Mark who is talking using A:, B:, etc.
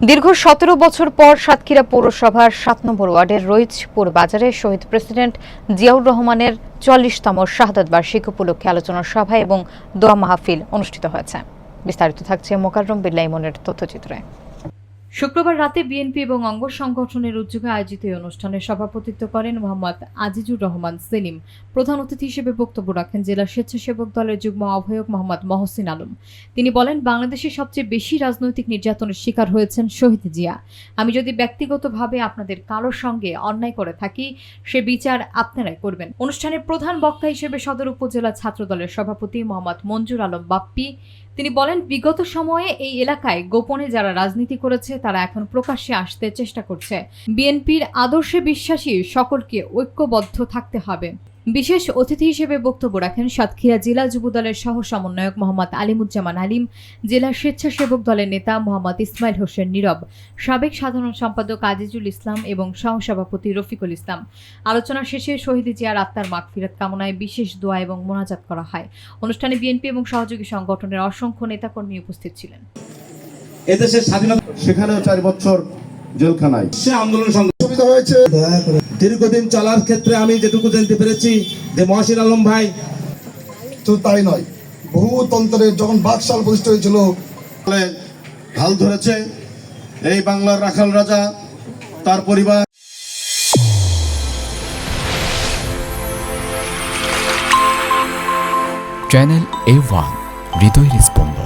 A: দীর্ঘ ১৭ বছর পর সাতক্ষীরা পৌরসভার ৭ নম্বর ওয়ার্ডের রইচপুর বাজারে শহীদ প্রেসিডেন্ট জিয়াউর রহমানের ৪০তম শাহাদাত বার্ষিকী উপলক্ষে আলোচনা সভা এবং দোয়া মাহফিল অনুষ্ঠিত হয়েছে। বিস্তারিত থাকছে মোকাররম বিল্লাহ ইমনের তথ্যচিত্রে। শুক্রবার রাতে বিএনপি এবং অঙ্গ সংগঠনের উদ্যোগে আয়োজিত এই অনুষ্ঠানে সভাপতিত্ব করেন মোহাম্মদ আজিজুর রহমান সেলিম। প্রধান অতিথি হিসেবে বক্তব্য রাখেন জেলা স্বেচ্ছাসেবক দলের যুগ্ম আহ্বায়ক মোহাম্মদ মহসিন আলম। তিনি বলেন, বাংলাদেশে সবচেয়ে বেশি রাজনৈতিক নির্যাতনের শিকার হয়েছেন শহীদ জিয়া। আমি যদি ব্যক্তিগতভাবে আপনাদের কারোর সঙ্গে অন্যায় করে থাকি, সে বিচার আপনারাই করবেন। অনুষ্ঠানে প্রধান বক্তা হিসেবে সদর উপজেলা ছাত্রদলের সভাপতি মোহাম্মদ মঞ্জুর আলম বাপ্পি তিনি বলেন, বিগত সময়ে এই এলাকায় গোপনে যারা রাজনীতি করেছে তারা এখন প্রকাশ্যে আসতে চেষ্টা করছে। বিএনপির আদর্শে বিশ্বাসী সকলকে ঐক্যবদ্ধ থাকতে হবে। বিশেষ অতিথি হিসেবে বক্তব্য রাখেন সাতক্ষীরা জেলা যুবদলের সহ সমন্বয়ক মোহাম্মদ আলিমুজ্জামান আলিম, জেলা স্বেচ্ছাসেবক দলের নেতা মোহাম্মদ ইসমাইল হোসেন নীরব, সাবেক সাধারণ সম্পাদক আজিজুল ইসলাম এবং সহসভাপতি রফিকুল ইসলাম। আলোচনা শেষে শহীদ জিয়ার আত্মার মাগফিরাত কামনায় বিশেষ দোয়া এবং মোনাজাত করা হয়। অনুষ্ঠানে বিএনপি এবং সহযোগী সংগঠনের অসংখ্য নেতাকর্মী উপস্থিত ছিলেন।
B: এদেশের স্বাধীনতা সেখানেও 4 বছর জেলখানায় সে আন্দোলন সংগঠিত হয়েছে। দীর্ঘদিন চলার ক্ষেত্রে আমি যেটুকু জানতে পেরেছি যে মহসিন আলম ভাই
C: শুধু তাই নয়, বহুতন্ত্রের যখন বাকশাল প্রতিষ্ঠা হয়েছিল
B: হাল ধরেছে এই বাংলার রাখাল রাজা তার পরিবার।
D: চ্যানেল A1 হৃদয়ের স্পন্দন।